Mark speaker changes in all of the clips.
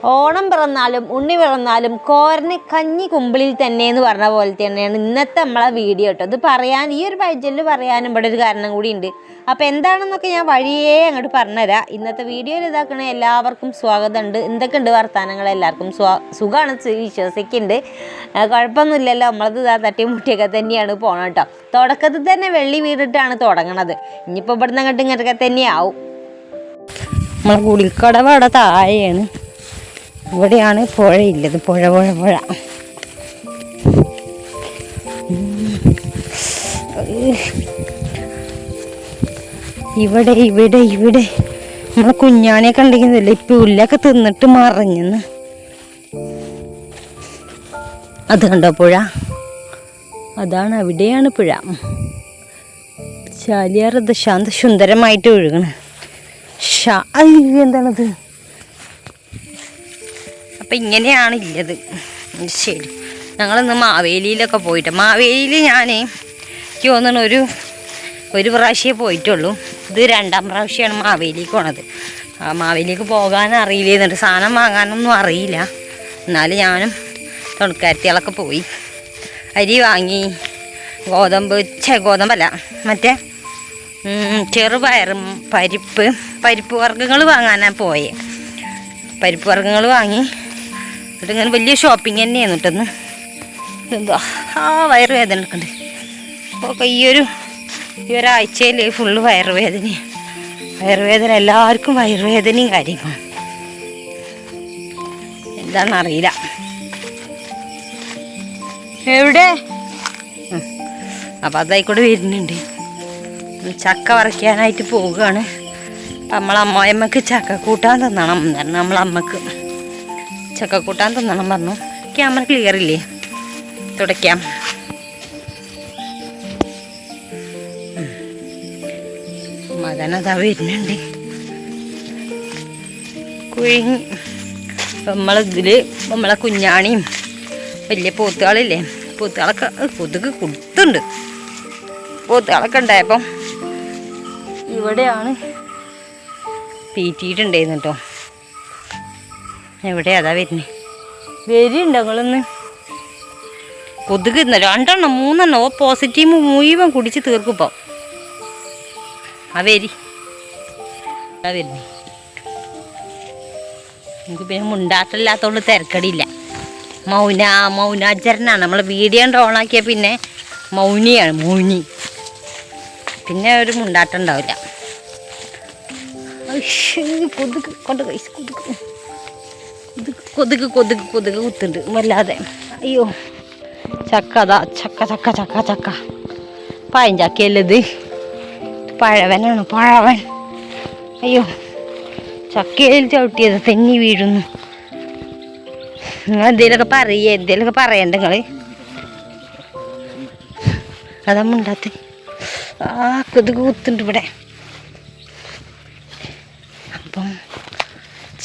Speaker 1: ഓണം പിറന്നാലും ഉണ്ണി പിറന്നാലും കോരന് കഞ്ഞി കുമ്പിളിൽ തന്നെ എന്ന് പറഞ്ഞ പോലെ തന്നെയാണ് ഇന്നത്തെ നമ്മളെ വീഡിയോ കേട്ടോ. ഇത് പറയാൻ ഈ ഒരു പൈജലിൽ പറയാനും ഇവിടെ ഒരു കാരണം കൂടി ഉണ്ട്. അപ്പോൾ എന്താണെന്നൊക്കെ ഞാൻ വഴിയേ അങ്ങോട്ട് പറഞ്ഞുതരാം. ഇന്നത്തെ വീഡിയോയിൽ ഇതാക്കണേ എല്ലാവർക്കും സ്വാഗതമുണ്ട്. എന്തൊക്കെയുണ്ട് വർത്തമാനങ്ങൾ? എല്ലാവർക്കും സുഖമാണ് വിശ്വസിക്കുന്നുണ്ട്. കുഴപ്പമൊന്നുമില്ലല്ലോ. നമ്മളത് തട്ടിമുട്ടിയൊക്കെ തന്നെയാണ് പോകണം കേട്ടോ. തുടക്കത്തിൽ തന്നെ വെള്ളി വീണിട്ടാണ് തുടങ്ങണത്. ഇനിയിപ്പോൾ ഇവിടുന്ന് അങ്ങോട്ട് ഇങ്ങോട്ടൊക്കെ തന്നെയാവും. നമ്മളെ കുളിക്കടവ് അവിടെ താഴെയാണ്. ഇവിടെയാണ് പുഴയില്ലത്. പുഴ ഇവിടെ ഇവിടെ ഇവിടെ നമ്മളെ കുഞ്ഞാനെ കണ്ടിരിക്കുന്നില്ല. ഇപ്പം ഉല്ലൊക്കെ തിന്നിട്ട് മറിഞ്ഞെന്ന്. അത് കണ്ടോ പുഴ? അതാണ്, അവിടെയാണ് പുഴ. ചാലിയാറത് ശാന്ത സുന്ദരമായിട്ട് ഒഴുകണ്. എന്താണത്? അപ്പം ഇങ്ങനെയാണ് ഇല്ലത്. ശരി, ഞങ്ങളിന്ന് മാവേലിയിലൊക്കെ പോയിട്ട്, മാവേലിയിൽ എനിക്ക് തോന്നുന്നു ഒരു പ്രാവശ്യമേ പോയിട്ടുള്ളൂ. ഇത് 2ാം പ്രാവശ്യമാണ് മാവേലിക്ക് പോണത്. മാവേലിക്ക് പോകാൻ അറിയില്ല, എന്നിട്ട് സാധനം വാങ്ങാനൊന്നും അറിയില്ല. എന്നാലും ഞാനും തുണക്കാരത്തികളൊക്കെ പോയി. അരി വാങ്ങി, ഗോതമ്പല്ല മറ്റേ ചെറുപയറും പരിപ്പ് വർഗ്ഗങ്ങൾ വാങ്ങാനാണ് പോയേ. പരിപ്പ് വർഗ്ഗങ്ങൾ വാങ്ങി. എന്നിട്ട് ഇങ്ങനെ വലിയ ഷോപ്പിംഗ് തന്നെയാണ് കേട്ടൊന്ന്. എന്താ വയറുവേദന എടുക്കുന്നുണ്ട്. അപ്പോൾ ഈ ഒരാഴ്ചയിൽ ഫുള്ള് വയറുവേദന എല്ലാവർക്കും വയറുവേദനയും കാര്യങ്ങളും എന്താണെന്നറിയില്ല. എവിടെ? അപ്പം അതായിക്കൂടെ വരുന്നുണ്ട്. ചക്ക പറിക്കാനായിട്ട് പോവുകയാണ്. അപ്പം നമ്മളമ്മയമ്മക്ക് ചക്ക കൂട്ടാൻ തിന്നണം പറഞ്ഞു. നമ്മളമ്മക്ക് ചക്ക കൂട്ടാൻ തിന്നണം പറഞ്ഞു. ക്യാമറ ക്ലിയർ ഇല്ലേ? തുടയ്ക്കാം. മകനതാ വരുന്നുണ്ട്. കുഴിഞ്ഞ് നമ്മളെ കുഞ്ഞാണിയും വലിയ പോത്തുകളില്ലേ, പോത്തുകളൊക്കെ കൊതുക് കൊടുത്തുണ്ട്. പോത്തുകളൊക്കെ ഉണ്ടായപ്പം ഇവിടെയാണ് തീറ്റിയിട്ടുണ്ടായിരുന്നു കേട്ടോ. എവിടെ അതാ വരുന്നേ? വരുന്നുണ്ട് ഞങ്ങളൊന്ന്. കൊതുക് 2 3 പോസിറ്റീവ് മുഴുവൻ കുടിച്ച് തീർക്കും ഇപ്പം. വരുന്നേ. എനിക്ക് പിന്നെ മുണ്ടാട്ടമില്ലാത്തതുകൊണ്ട് തിരക്കടിയില്ല. മൗനാചരണമാണ്. നമ്മൾ വീഡിയോ ഓണാക്കിയാൽ പിന്നെ മൗനി. പിന്നെ ഒരു മുണ്ടാട്ടം ഉണ്ടാവില്ല. കൊതുക് കൊണ്ട് കൊതുക് കുത്തുണ്ട് വല്ലാതെ. അയ്യോ, ചക്ക അതാ ചക്ക പഴഞ്ചക്കയല്ലേ ഇത്? പഴവനാണ് പഴവൻ. അയ്യോ, ചക്കയിൽ ചവിട്ടിയത് തെന്നി വീഴുന്നു. നിങ്ങൾ എന്തേലൊക്കെ പറയണ്ട നിങ്ങൾ. അതാ മുണ്ടാത്ത. കൊതുക് കുത്തുണ്ട് ഇവിടെ. അപ്പം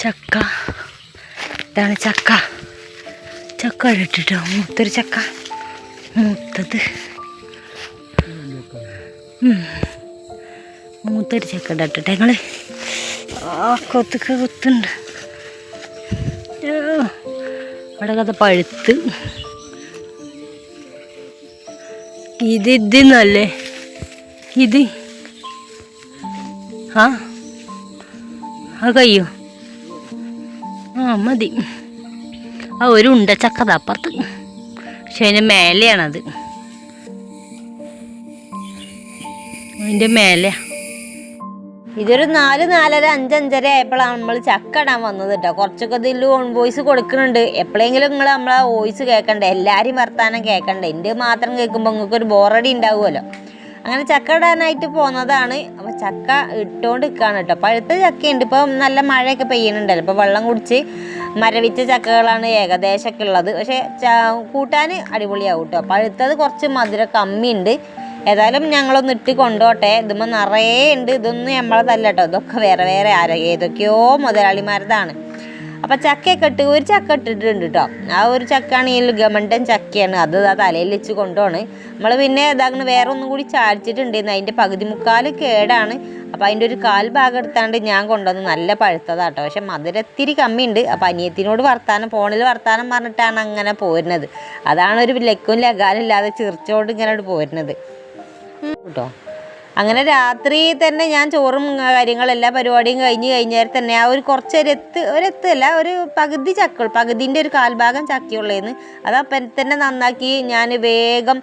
Speaker 1: ചക്ക, ഇതാണ് ചക്ക ഇട്ടിട്ടോ. മൂത്തൊരു ചക്ക, മൂത്തത് മൂത്തൊരു ചക്ക ഇടട്ടെ ഞങ്ങള്. കൊതുക് കുത്തുണ്ട്. അവിടെ കഥ പഴുത്ത്. ഇതിന്നല്ലേ ഇത്? കഴിയോ? മതി. ഒരു ഉണ്ട ചക്കത അപ്പുറത്ത്. പക്ഷെ അതിൻ്റെ മേലെയാണത്. അതിൻ്റെ മേലെ ഇതൊരു 4, 4:30, 5, 5:30 ആയപ്പോഴാണ് നമ്മൾ ചക്ക ഇടാൻ വന്നത് കേട്ടോ. കുറച്ചൊക്കെ ഇതിൽ ഓൺ വോയിസ് കൊടുക്കുന്നുണ്ട്. എപ്പോഴെങ്കിലും നിങ്ങൾ നമ്മളെ വോയിസ് കേൾക്കണ്ടേ, എല്ലാവരും വർത്താനം കേൾക്കണ്ടേ. എൻ്റെ മാത്രം കേൾക്കുമ്പോൾ നിങ്ങൾക്കൊരു ബോറടി ഉണ്ടാവുമല്ലോ. അങ്ങനെ ചക്ക ഇടാനായിട്ട് പോകുന്നതാണ്. അപ്പോൾ ചക്ക ഇട്ടുകൊണ്ട് നിൽക്കുകയാണ് കേട്ടോ. പഴുത്ത ചക്കയുണ്ട്. ഇപ്പം നല്ല മഴയൊക്കെ പെയ്യുന്നുണ്ടല്ലോ. ഇപ്പോൾ വെള്ളം കുടിച്ച് മരവിച്ച ചക്കകളാണ് ഏകദേശമൊക്കെ ഉള്ളത്. പക്ഷേ കൂട്ടാൻ അടിപൊളിയാവും കേട്ടോ. പഴുത്തത് കുറച്ച് മധുരം കമ്മിയുണ്ട്. ഏതായാലും ഞങ്ങളൊന്ന് ഇട്ട് കൊണ്ടോട്ടെ. ഇതുമ്പോൾ നിറയെ ഉണ്ട്. ഇതൊന്നും നമ്മളതല്ല കേട്ടോ. ഇതൊക്കെ വേറെ ഏതൊക്കെയോ മുതലാളിമാരതാണ്. അപ്പം ചക്കയൊക്കെ ഇട്ട് ഒരു ചക്ക ഇട്ടിട്ടുണ്ട് കേട്ടോ. ആ ഒരു ചക്കയാണെങ്കിൽ ഗമണ്ടൻ ചക്കയാണ്, അത് തലയിൽ വെച്ച് കൊണ്ടുപോണ്. നമ്മൾ പിന്നെ ഇതാകണം വേറെ ഒന്നും കൂടി ചാടിച്ചിട്ടുണ്ടായിരുന്നു, അതിൻ്റെ പകുതി മുക്കാൽ കേടാണ്. അപ്പോൾ അതിൻ്റെ ഒരു കാൽ ഭാഗം എടുത്താണ്ട് ഞാൻ കൊണ്ടുവന്ന് നല്ല പഴുത്തതാട്ടോ. പക്ഷെ മധുരത്തിരി കമ്മിയുണ്ട്. അപ്പോൾ അനിയത്തിനോട് ഫോണിൽ വർത്താനം പറഞ്ഞിട്ടാണ് അങ്ങനെ പോരുന്നത്. അതാണ് ഒരു ലക്കും ലഗാലും ഇല്ലാതെ ചിരിച്ചോണ്ട് ഇങ്ങനെ പോരുന്നത് കേട്ടോ. അങ്ങനെ രാത്രി തന്നെ ഞാൻ ചോറും കാര്യങ്ങളെല്ലാ പരിപാടിയും കഴിഞ്ഞാൽ തന്നെ ആ ഒരു ഒരെത്തല്ല ഒരു പകുതി പകുതിൻ്റെ ഒരു കാൽഭാഗം ചക്കയുള്ളതെന്ന് അതപ്പം തന്നെ നന്നാക്കി ഞാൻ വേഗം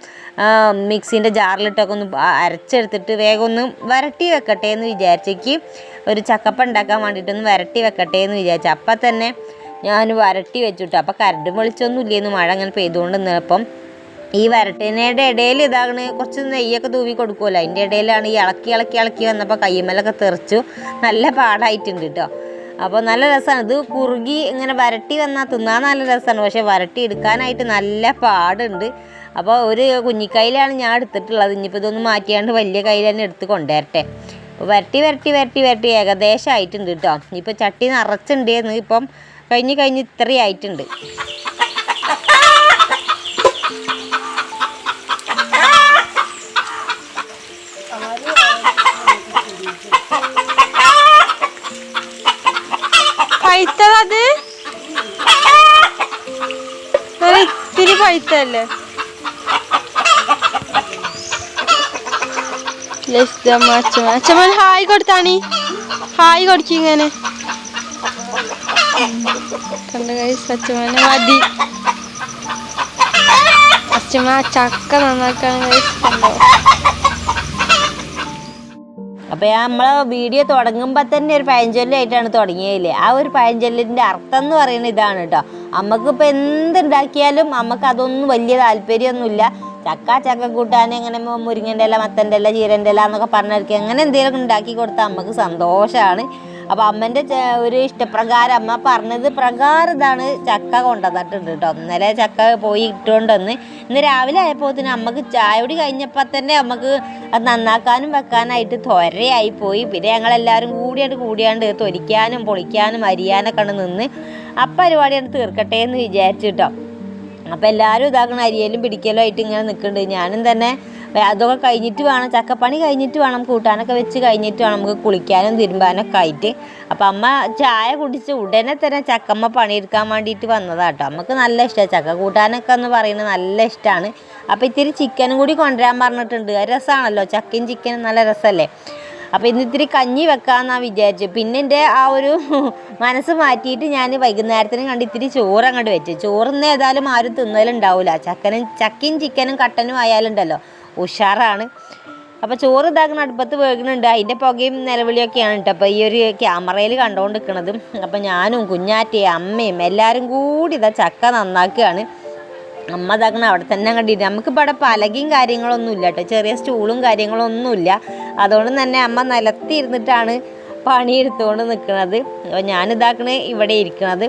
Speaker 1: മിക്സിൻ്റെ ജാറിലിട്ടൊക്കെ ഒന്ന് അരച്ചെടുത്തിട്ട് വേഗം ഒന്ന് വരട്ടി വെക്കട്ടെ എന്ന് വിചാരിച്ചേക്ക് ഒരു ചക്കപ്പം ഉണ്ടാക്കാൻ വേണ്ടിയിട്ടൊന്ന് വരട്ടി വെക്കട്ടെ എന്ന് വിചാരിച്ചു. അപ്പം തന്നെ ഞാൻ വരട്ടി വെച്ചിട്ടു. അപ്പം കരണ്ട് വെളിച്ചൊന്നും ഇല്ലേന്ന്, മഴ അങ്ങനെ പെയ്തുകൊണ്ട് നിന്നപ്പം ഈ വരട്ടിനയുടെ ഇടയിൽ ഇതാണ് കുറച്ച് നെയ്യൊക്കെ തൂവി കൊടുക്കുമല്ലോ, അതിൻ്റെ ഇടയിലാണ് ഈ ഇളക്കി വന്നപ്പോൾ കയ്യുമ്മലൊക്കെ തെറിച്ചു. നല്ല പാടായിട്ടുണ്ട് കേട്ടോ. അപ്പോൾ നല്ല രസമാണ് ഇത്. കുറുകി ഇങ്ങനെ വരട്ടി വന്നാൽ തിന്നാൻ നല്ല രസമാണ്, പക്ഷേ വരട്ടി എടുക്കാനായിട്ട് നല്ല പാടുണ്ട്. അപ്പോൾ ഒരു കുഞ്ഞിക്കൈയിലാണ് ഞാൻ എടുത്തിട്ടുള്ളത്. ഇനിയിപ്പോൾ ഇതൊന്ന് മാറ്റിയാണ്ട് വലിയ കയ്യിൽ തന്നെ എടുത്ത് കൊണ്ടുവരട്ടെ. അപ്പോൾ വരട്ടി ഏകദേശം ആയിട്ടുണ്ട് കേട്ടോ. ഇപ്പോൾ ചട്ടി നിറച്ചുണ്ടായിരുന്നു, ഇപ്പം കഴിഞ്ഞ് ഇത്രയായിട്ടുണ്ട്.
Speaker 2: പഴുത്തത് ഇത്തിരി പഴുത്തല്ലേ? അച്ഛമ്മ ഹായ് കൊടുത്താണി, ഹായ് കൊടുക്കിങ്ങനെ കണ്ട കൈസ്. അച്ഛമ്മനെ മതി, അച്ഛമ്മ ചക്ക നന്നാക്കാണ് കൈസ്. കണ്ടോ?
Speaker 1: അപ്പോൾ നമ്മളെ വീഡിയോ തുടങ്ങുമ്പോൾ തന്നെ ഒരു പഴഞ്ചൊല്ലായിട്ടാണ് തുടങ്ങിയതില്ലേ. ആ ഒരു പഴഞ്ചൊല്ലിൻ്റെ അർത്ഥം എന്ന് പറയുന്നത് ഇതാണ് കേട്ടോ. നമുക്കിപ്പോൾ എന്തുണ്ടാക്കിയാലും നമുക്ക് അതൊന്നും വലിയ താല്പര്യമൊന്നുമില്ല. ചക്ക കൂട്ടാൻ എങ്ങനെ മുരിങ്ങൻ്റെ ഇല, മത്തൻ്റെ ഇല, ചീരൻ്റെ ഇല എന്നൊക്കെ പറഞ്ഞിരിക്കുക, അങ്ങനെ എന്തെങ്കിലും ഉണ്ടാക്കി കൊടുത്താൽ നമുക്ക് സന്തോഷമാണ്. അപ്പോൾ അമ്മേൻ്റെ ഒരു ഇഷ്ടപ്രകാരം അമ്മ പറഞ്ഞത് പ്രകാരം ഇതാണ് ചക്ക കൊണ്ടുവന്നിട്ടുണ്ട് കേട്ടോ. ഇന്നലെ ചക്ക പോയി ഇട്ടുകൊണ്ട് വന്ന് ഇന്ന് രാവിലെ ആയപ്പോൾ തന്നെ അമ്മക്ക് ചായ കുടി കഴിഞ്ഞപ്പോൾ തന്നെ നമുക്ക് അത് നന്നാക്കാനും വെക്കാനായിട്ട് ത്വരയായി പോയി. പിന്നെ ഞങ്ങളെല്ലാവരും കൂടിയാണ്ട് തൊലിക്കാനും പൊളിക്കാനും അരിയാനൊക്കെ നിന്ന് പരിപാടിയാണ് തീർക്കട്ടെ എന്ന് വിചാരിച്ചു കേട്ടോ. അപ്പോൾ എല്ലാവരും ഇതാക്കണം അരിയലും പിടിക്കലും ആയിട്ട് ഇങ്ങനെ നിൽക്കുന്നുണ്ട്. ഞാനും തന്നെ അതൊക്കെ കഴിഞ്ഞിട്ട് വേണം, ചക്കപ്പണി കഴിഞ്ഞിട്ട് വേണം, കൂട്ടാനൊക്കെ വെച്ച് കഴിഞ്ഞിട്ട് വേണം നമുക്ക് കുളിക്കാനും തിരുമ്പാനൊക്കെ ആയിട്ട്. അപ്പം അമ്മ ചായ കുടിച്ച് ഉടനെ തന്നെ ചക്കമ്മ പണിയെടുക്കാൻ വേണ്ടിയിട്ട് വന്നതാട്ടോ. നമുക്ക് നല്ല ഇഷ്ടമാണ് ചക്ക കൂട്ടാനൊക്കെ എന്ന് പറയുന്നത്, നല്ല ഇഷ്ടമാണ്. അപ്പോൾ ഇത്തിരി ചിക്കനും കൂടി കൊണ്ടുവരാൻ പറഞ്ഞിട്ടുണ്ട്. അത് രസമാണല്ലോ, ചക്കയും ചിക്കനും നല്ല രസമല്ലേ. അപ്പോൾ ഇന്ന് ഇത്തിരി കഞ്ഞി വെക്കാമെന്നാണ് വിചാരിച്ചു. പിന്നെ എൻ്റെ ആ ഒരു മനസ്സ് മാറ്റിയിട്ട് ഞാൻ വൈകുന്നേരത്തിന് കണ്ട് ഇത്തിരി ചോറ് അങ്ങോട്ട് വെച്ചു. ചോറിന്ന് ഏതായാലും ആരും തിന്നലുണ്ടാവില്ല. ചക്കയും ചിക്കനും കട്ടനും ആയാലുണ്ടല്ലോ ഉഷാറാണ്. അപ്പോൾ ചോറ് ഇതാക്കുന്ന അടുപ്പത്ത് വേകുന്നുണ്ട്, അതിൻ്റെ പുകയും നിലവിളിയൊക്കെയാണ് കേട്ടോ അപ്പോൾ ഈ ഒരു ക്യാമറയിൽ കണ്ടുകൊണ്ട് നിൽക്കുന്നത്. അപ്പോൾ ഞാനും കുഞ്ഞാറ്റയും അമ്മയും എല്ലാവരും കൂടി ഇതാ ചക്ക നന്നാക്കുകയാണ്. അമ്മ ഇതാക്കണം അവിടെ തന്നെ കണ്ടിട്ട്. നമുക്കിപ്പോൾ അവിടെ പലകയും കാര്യങ്ങളൊന്നും ഇല്ല കേട്ടോ, ചെറിയ സ്റ്റൂളും കാര്യങ്ങളൊന്നുമില്ല. അതുകൊണ്ട് തന്നെ അമ്മ നിലത്തിരുന്നിട്ടാണ് പണിയെടുത്തുകൊണ്ട് നിൽക്കുന്നത്. അപ്പോൾ ഞാനിതാക്കണേ ഇവിടെ ഇരിക്കണത്.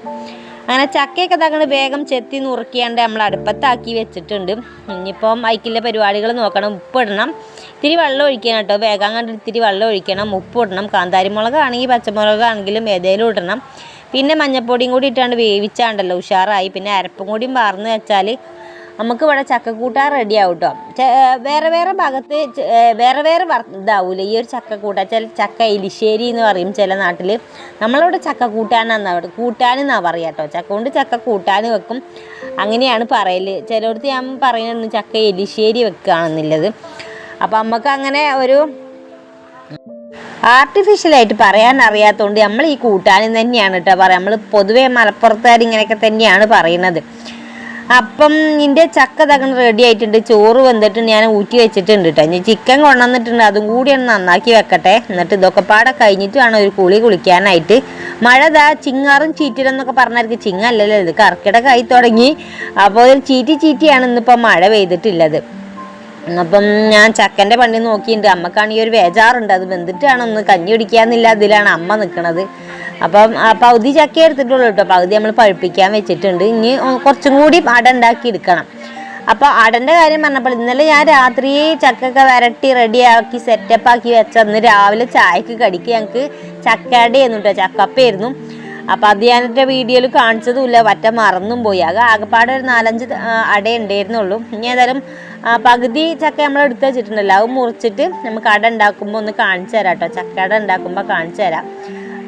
Speaker 1: അങ്ങനെ ചക്കയൊക്കെ ഇതാക്കണ വേഗം ചെത്തി നുറുക്കിയാണ്ട് നമ്മൾ അടുപ്പത്താക്കി വെച്ചിട്ടുണ്ട്. ഇനിയിപ്പം അതിക്കുള്ള പരിപാടികൾ നോക്കണം. ഉപ്പിടണം, ഇത്തിരി വെള്ളം ഒഴിക്കണം കേട്ടോ. വേഗം കണ്ട് ഇത്തിരി വെള്ളം ഒഴിക്കണം, ഉപ്പിടണം. കാന്താരിമുളകാണെങ്കിൽ പച്ചമുളകാണെങ്കിലും ഏതേലും ഇടണം. പിന്നെ മഞ്ഞപ്പൊടിയും കൂടി ഇട്ടാണ്ട് വേവിച്ചാണ്ടല്ലോ ഉഷാറായി. പിന്നെ അരപ്പും കൂടിയും പാർന്ന് വെച്ചാൽ നമുക്ക് ഇവിടെ ചക്കക്കൂട്ടാൻ റെഡിയാവും കേട്ടോ. വേറെ ഭാഗത്ത് വേറെ ഇതാവൂല ഈ ഒരു ചക്കക്കൂട്ടാൻ. ചക്ക എലിശ്ശേരി എന്ന് പറയും ചില നാട്ടിൽ. നമ്മളിവിടെ ചക്ക കൂട്ടാനെന്നാണ് പറയുക കേട്ടോ. ചക്ക കൊണ്ട് ചക്ക കൂട്ടാൻ വെക്കും, അങ്ങനെയാണ് പറയൽ. ചിലയിടത്ത് ഞാൻ പറയുന്നത് ചക്ക എലിശ്ശേരി വെക്കുകയാണെന്നുള്ളത്. അപ്പം നമുക്ക് അങ്ങനെ ഒരു ആർട്ടിഫിഷ്യലായിട്ട് പറയാൻ അറിയാത്തതുകൊണ്ട് നമ്മൾ ഈ കൂട്ടാനും തന്നെയാണ് കേട്ടോ പറയാം. നമ്മൾ പൊതുവേ മലപ്പുറത്തുകാർ ഇങ്ങനെയൊക്കെ തന്നെയാണ് പറയുന്നത്. അപ്പം ഇതിൻ്റെ ചക്ക തകണ് റെഡി ആയിട്ടുണ്ട്. ചോറ് വന്നിട്ട് ഞാൻ ഊറ്റി വെച്ചിട്ടുണ്ട് കേട്ടോ. ഇനി ചിക്കൻ കൊണ്ടുവന്നിട്ടുണ്ട്, അതും കൂടിയാണ് നന്നാക്കി വെക്കട്ടെ. എന്നിട്ട് ഇതൊക്കെ പാടെ കഴിഞ്ഞിട്ട് വേണം ഒരു കുളിക്കാനായിട്ട്. മഴ ചിങ്ങാറും ചീറ്റിലെന്നൊക്കെ പറഞ്ഞായിരിക്കും. ചിങ്ങല്ലല്ലോ ഇത്, കർക്കിടകമായി തുടങ്ങി. അപ്പോൾ ഒരു ചീറ്റിയാണ് ഇന്നിപ്പോൾ മഴ പെയ്തിട്ടുള്ളത്. അപ്പം ഞാൻ ചക്കൻ്റെ പണി നോക്കിയിട്ടുണ്ട്. അമ്മക്കാണെങ്കിൽ ഒരു ബേജാറുണ്ട്, അത് വെന്തിട്ടാണ് ഒന്ന് കഞ്ഞി കുടിക്കാന്നില്ല അതിലാണ് അമ്മ നിൽക്കണത്. അപ്പം പകുതി ചക്ക എടുത്തിട്ടുള്ളൂ കേട്ടോ, പകുതി നമ്മൾ പഴുപ്പിക്കാൻ വെച്ചിട്ടുണ്ട്. ഇനി കുറച്ചും കൂടി അട ഉണ്ടാക്കി എടുക്കണം. അപ്പോൾ അടൻ്റെ കാര്യം പറഞ്ഞപ്പോൾ ഇന്നലെ ഞാൻ രാത്രി ചക്കൊക്കെ വരട്ടി റെഡിയാക്കി സെറ്റപ്പാക്കി വെച്ചന്ന് രാവിലെ ചായക്ക് കടിക്ക് ഞങ്ങൾക്ക് ചക്കടയായിരുന്നു കേട്ടോ, ചക്കപ്പയായിരുന്നു. അപ്പം അത് ഞാനെൻ്റെ വീഡിയോയിൽ കാണിച്ചതുമില്ല, പറ്റ മറന്നും പോയി. ആകെപ്പാടെ ഒരു 4-5 അട ഉണ്ടായിരുന്നുള്ളൂ. ഇനി ഏതായാലും പകുതി ചക്ക നമ്മൾ എടുത്ത് വെച്ചിട്ടുണ്ടല്ലോ, അത് മുറിച്ചിട്ട് നമുക്ക് അട ഉണ്ടാക്കുമ്പോൾ ഒന്ന് കാണിച്ചു തരാം കേട്ടോ. ചക്ക അട ഉണ്ടാക്കുമ്പോൾ കാണിച്ചു തരാം.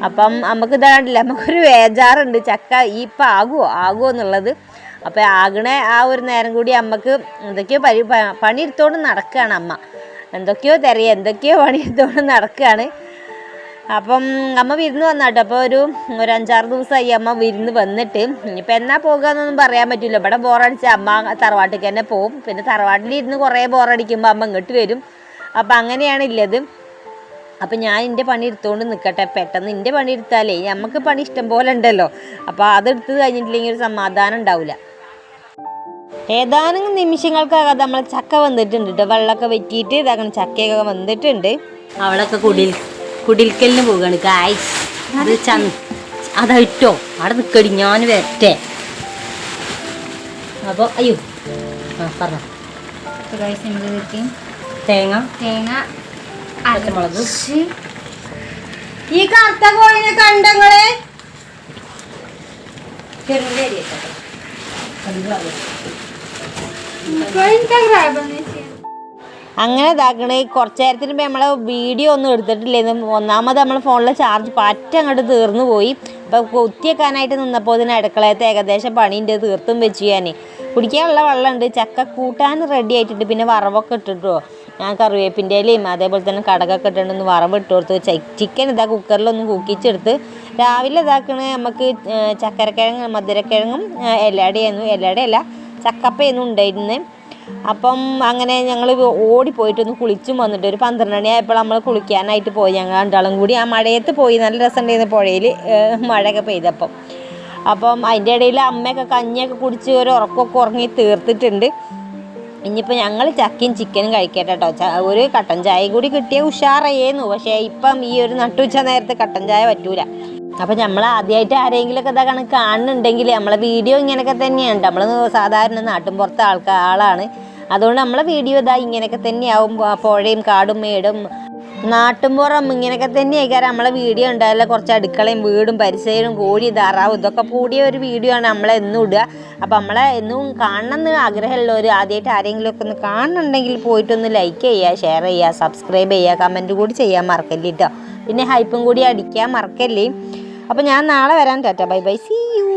Speaker 1: അപ്പം നമുക്ക് ഇതാണ്ടില്ല, നമുക്കൊരു വേജാറുണ്ട് ചക്ക ഇപ്പം ആകുമോ എന്നുള്ളത്. അപ്പം ആകണ ആ ഒരു നേരം കൂടി അമ്മക്ക് എന്തൊക്കെയോ പണിയെടുത്തോണ്ട് നടക്കുകയാണ് അമ്മ. എന്തൊക്കെയോ പണിയെടുത്തോണ്ട് നടക്കുകയാണ്. അപ്പം അമ്മ വിരുന്ന് വന്നാട്ടോ. അപ്പോൾ ഒരു 5-6 ദിവസമായി അമ്മ വിരുന്ന് വന്നിട്ട്. ഇനിയിപ്പോൾ എന്നാ പോകുകയെന്നൊന്നും പറയാൻ പറ്റില്ല. ഇവിടെ ബോറടിച്ച അമ്മ തറവാട്ടിലേക്ക് തന്നെ പോവും. പിന്നെ തറവാട്ടിലിരുന്ന് കുറേ ബോറടിക്കുമ്പോൾ അമ്മ ഇങ്ങോട്ട് വരും. അപ്പം അങ്ങനെയാണുള്ളത്. അപ്പം ഞാൻ എൻ്റെ പണി എടുത്തുകൊണ്ട് നിൽക്കട്ടെ. പെട്ടെന്ന് എൻ്റെ പണി എടുത്താലേ നമുക്ക് പണി ഇഷ്ടം പോലെ ഉണ്ടല്ലോ. അപ്പോൾ അതെടുത്ത് കഴിഞ്ഞിട്ടില്ലെങ്കിൽ ഒരു സമാധാനം ഉണ്ടാവില്ല. ഏതാനും നിമിഷങ്ങൾക്കകം നമ്മൾ ചക്ക വന്നിട്ടുണ്ട് കേട്ടോ. വെള്ളമൊക്കെ വെറ്റിയിട്ട് ഇതാക്കണം, ചക്കയൊക്കെ വന്നിട്ടുണ്ട്. അവളൊക്കെ കുടിൽക്കലിന് പോവുകയാണ് ഗായ്സ്. അത് അതായിട്ടോ അവിടെ നിൽക്കടി, ഞാൻ വരട്ടെ. അപ്പോൾ അയ്യോ പറഞ്ഞോ. തേങ്ങ പച്ചമുളക്. ഈ കറുത്ത കോഴിനെ കണ്ടങ്ങളെ അങ്ങനെ ഇതാക്കണേ. കുറച്ച് നേരത്തിന് നമ്മളെ വീഡിയോ ഒന്നും എടുത്തിട്ടില്ലായിരുന്നു. ഒന്നാമത് നമ്മൾ ഫോണിലെ ചാർജ് അങ്ങോട്ട് തീർന്നു പോയി. അപ്പോൾ കുത്തിയേക്കാനായിട്ട് നിന്നപ്പോൾ ഇതിന് അടുക്കളയത്തെ ഏകദേശം പണിയുണ്ട്, തീർത്തും വെച്ച് ഞാൻ. കുടിക്കാനുള്ള വെള്ളമുണ്ട്, ചക്ക കൂട്ടാൻ റെഡി ആയിട്ടുണ്ട്. പിന്നെ വറവൊക്കെ ഇട്ടിട്ടോ, ഞാൻ കറിവേപ്പിൻ്റെ ഇലയും അതേപോലെ തന്നെ കടകൊക്കെ ഇട്ടിട്ടൊന്ന് വറവ് ഇട്ട് കൊടുത്ത് ചിക്കൻ ഇതാ കുക്കറിലൊന്ന് കൂക്കിച്ചെടുത്ത്. രാവിലെ ഇതാക്കണേ നമുക്ക് ചക്കരക്കിഴങ്ങ് മധുരക്കിഴങ്ങും എല്ലടയല്ല ചക്കപ്പയൊന്നും ഉണ്ടായിരുന്നു. അപ്പം അങ്ങനെ ഞങ്ങൾ ഓടിപ്പോയിട്ടൊന്ന് കുളിച്ചും വന്നിട്ട് ഒരു 12 മണിയായപ്പോൾ നമ്മൾ കുളിക്കാനായിട്ട് പോയി. ഞങ്ങൾ രണ്ടാളും കൂടി ആ മഴയത്ത് പോയി. നല്ല രസമുണ്ടായിരുന്നു പുഴയിൽ മഴയൊക്കെ പെയ്തപ്പം. അപ്പം അതിൻ്റെ ഇടയിൽ അമ്മയൊക്കെ കഞ്ഞിയൊക്കെ കുടിച്ച് ഒരു ഉറക്കമൊക്കെ ഉറങ്ങി തീർത്തിട്ടുണ്ട്. ഇനിയിപ്പോൾ ഞങ്ങൾ ചക്കയും ചിക്കനും കഴിക്കട്ടെ കേട്ടോ. ഒരു കട്ടൻ ചായ കൂടി കിട്ടിയ ഉഷാറായിരുന്നു. പക്ഷേ ഇപ്പം ഈ ഒരു നട്ടുച്ച നേരത്തെ കട്ടൻ ചായ പറ്റൂല. അപ്പം നമ്മൾ ആദ്യമായിട്ട് ആരെങ്കിലുമൊക്കെ ഇതാ കാണുന്നുണ്ടെങ്കിൽ നമ്മളെ വീഡിയോ ഇങ്ങനെയൊക്കെ തന്നെയാണ്. നമ്മൾ സാധാരണ നാട്ടും പുറത്തെ ആളാണ്. അതുകൊണ്ട് നമ്മളെ വീഡിയോ ഇതാ ഇങ്ങനെയൊക്കെ തന്നെയാവും. പുഴയും കാടും മേടും നാട്ടുംപുറം ഇങ്ങനെയൊക്കെ തന്നെയായിക്കാരം നമ്മളെ വീഡിയോ ഉണ്ടായാലും. കുറച്ച് അടുക്കളയും വീടും പരിസരവും കോഴി താറാവും ഇതൊക്കെ കൂടിയ ഒരു വീഡിയോ ആണ് നമ്മളെന്നും ഇടുക. അപ്പം നമ്മളെ എന്നും കാണണമെന്ന് ആഗ്രഹമുള്ളവർ ആദ്യമായിട്ട് ആരെങ്കിലുമൊക്കെ ഒന്ന് കാണുന്നുണ്ടെങ്കിൽ പോയിട്ടൊന്ന് ലൈക്ക് ചെയ്യുക, ഷെയർ ചെയ്യുക, സബ്സ്ക്രൈബ് ചെയ്യുക, കമൻറ്റ് കൂടി ചെയ്യാൻ മറക്കല്ലേ കേട്ടോ. പിന്നെ ഹൈപ്പും കൂടി അടിക്കാൻ മറക്കല്ലേ. അപ്പോൾ ഞാൻ നാളെ വരാം. Tata bye bye, see U.